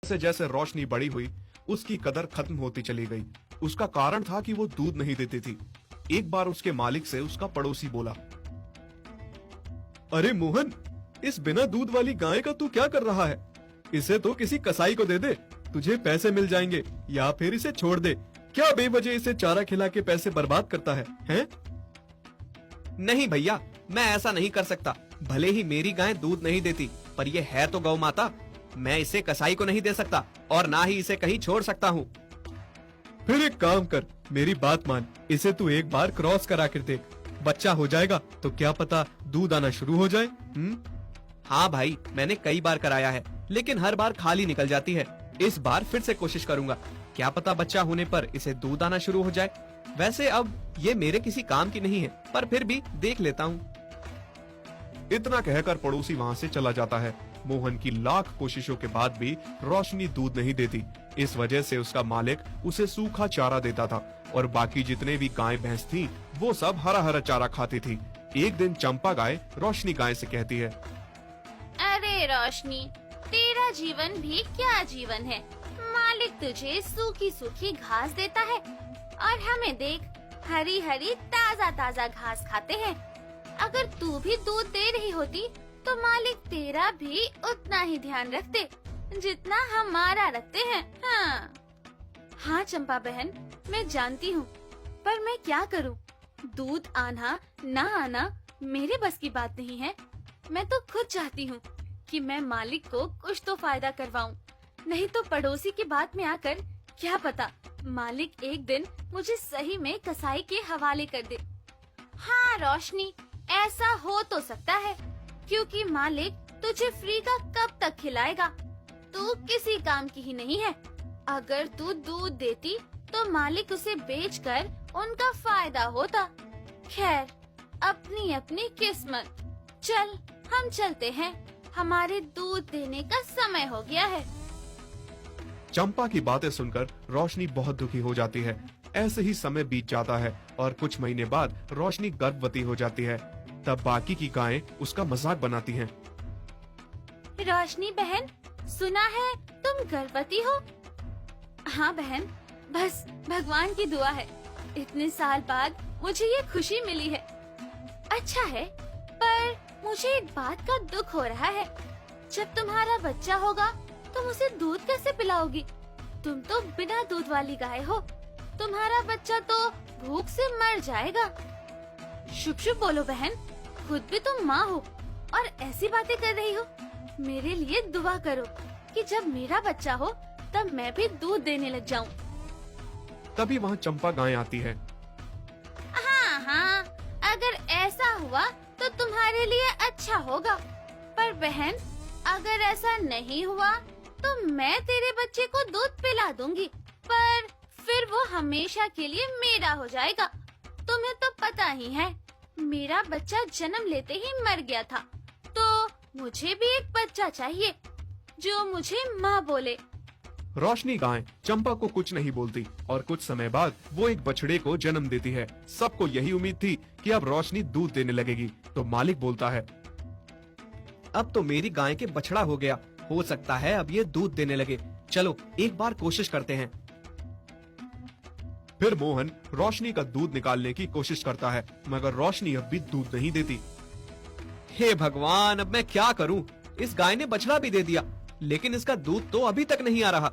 जैसे जैसे रोशनी बड़ी हुई, उसकी कदर खत्म होती चली गई। उसका कारण था कि वो दूध नहीं देती थी। एक बार उसके मालिक से उसका पड़ोसी बोला, अरे मोहन, इस बिना दूध वाली गाय का तू क्या कर रहा है? इसे तो किसी कसाई को दे दे, तुझे पैसे मिल जाएंगे, या फिर इसे छोड़ दे। क्या बेवजह इसे चारा खिला के पैसे बर्बाद करता है, हैं? नहीं भैया, मैं ऐसा नहीं कर सकता। भले ही मेरी गाय दूध नहीं देती, पर ये है तो गौ माता। मैं इसे कसाई को नहीं दे सकता और ना ही इसे कहीं छोड़ सकता हूँ। फिर एक काम कर, मेरी बात मान, इसे तू एक बार क्रॉस करा कर देख। बच्चा हो जाएगा तो क्या पता दूध आना शुरू हो जाए। हाँ भाई, मैंने कई बार कराया है, लेकिन हर बार खाली निकल जाती है। इस बार फिर से कोशिश करूंगा, क्या पता बच्चा होने पर इसे दूध आना शुरू हो जाए। वैसे अब ये मेरे किसी काम की नहीं है, पर फिर भी देख लेता हूँ। इतना कहकर पड़ोसी वहाँ से चला जाता है। मोहन की लाख कोशिशों के बाद भी रोशनी दूध नहीं देती। इस वजह से उसका मालिक उसे सूखा चारा देता था और बाकी जितने भी गाय भैंस थी वो सब हरा हरा चारा खाती थी। एक दिन चंपा गाय रोशनी गाय से कहती है, अरे रोशनी, तेरा जीवन भी क्या जीवन है। मालिक तुझे सूखी सूखी घास देता है और हमें देख, हरी हरी ताजा ताजा घास खाते हैं। अगर तू भी दूध दे रही होती तो मालिक तेरा भी उतना ही ध्यान रखते जितना हमारा रखते हैं। हाँ चंपा बहन, मैं जानती हूँ, पर मैं क्या करूँ? दूध आना ना आना मेरे बस की बात नहीं है। मैं तो खुद चाहती हूँ कि मैं मालिक को कुछ तो फायदा करवाऊँ, नहीं तो पड़ोसी की बात में आकर क्या पता मालिक एक दिन मुझे सही में कसाई के हवाले कर दे। हाँ रोशनी, ऐसा हो तो सकता है, क्योंकि मालिक तुझे फ्री का कब तक खिलाएगा? तू किसी काम की ही नहीं है। अगर तू दूध देती तो मालिक उसे बेचकर उनका फायदा होता। खैर, अपनी अपनी किस्मत। चल, हम चलते हैं, हमारे दूध देने का समय हो गया है। चंपा की बातें सुनकर रोशनी बहुत दुखी हो जाती है। ऐसे ही समय बीत जाता है और कुछ महीने बाद रोशनी गर्भवती हो जाती है। तब बाकी की गायें उसका मजाक बनाती हैं। रोशनी बहन, सुना है तुम गर्भवती हो? हाँ बहन, बस भगवान की दुआ है, इतने साल बाद मुझे ये खुशी मिली है। अच्छा है, पर मुझे एक बात का दुख हो रहा है। जब तुम्हारा बच्चा होगा तुम उसे दूध कैसे पिलाओगी? तुम तो बिना दूध वाली गाय हो, तुम्हारा बच्चा तो भूख से मर जाएगा। शुभ शुभ बोलो बहन, खुद भी तुम माँ हो और ऐसी बातें कर रही हो। मेरे लिए दुआ करो कि जब मेरा बच्चा हो तब मैं भी दूध देने लग जाऊं। तभी वहाँ चंपा गाय आती है। हाँ, अगर ऐसा हुआ तो तुम्हारे लिए अच्छा होगा, पर बहन अगर ऐसा नहीं हुआ तो मैं तेरे बच्चे को दूध पिला दूंगी, पर फिर वो हमेशा के लिए मेरा हो जाएगा। तुम्हें तो पता ही है, मेरा बच्चा जन्म लेते ही मर गया था, तो मुझे भी एक बच्चा चाहिए जो मुझे माँ बोले। रोशनी गाय चंपा को कुछ नहीं बोलती और कुछ समय बाद वो एक बछड़े को जन्म देती है। सबको यही उम्मीद थी कि अब रोशनी दूध देने लगेगी, तो मालिक बोलता है, अब तो मेरी गाय के बछड़ा हो गया, हो सकता है अब ये दूध देने लगे। चलो एक बार कोशिश करते हैं। फिर मोहन रोशनी का दूध निकालने की कोशिश करता है, मगर रोशनी अब भी दूध नहीं देती। हे भगवान, अब मैं क्या करूं? इस गाय ने बछड़ा भी दे दिया, लेकिन इसका दूध तो अभी तक नहीं आ रहा।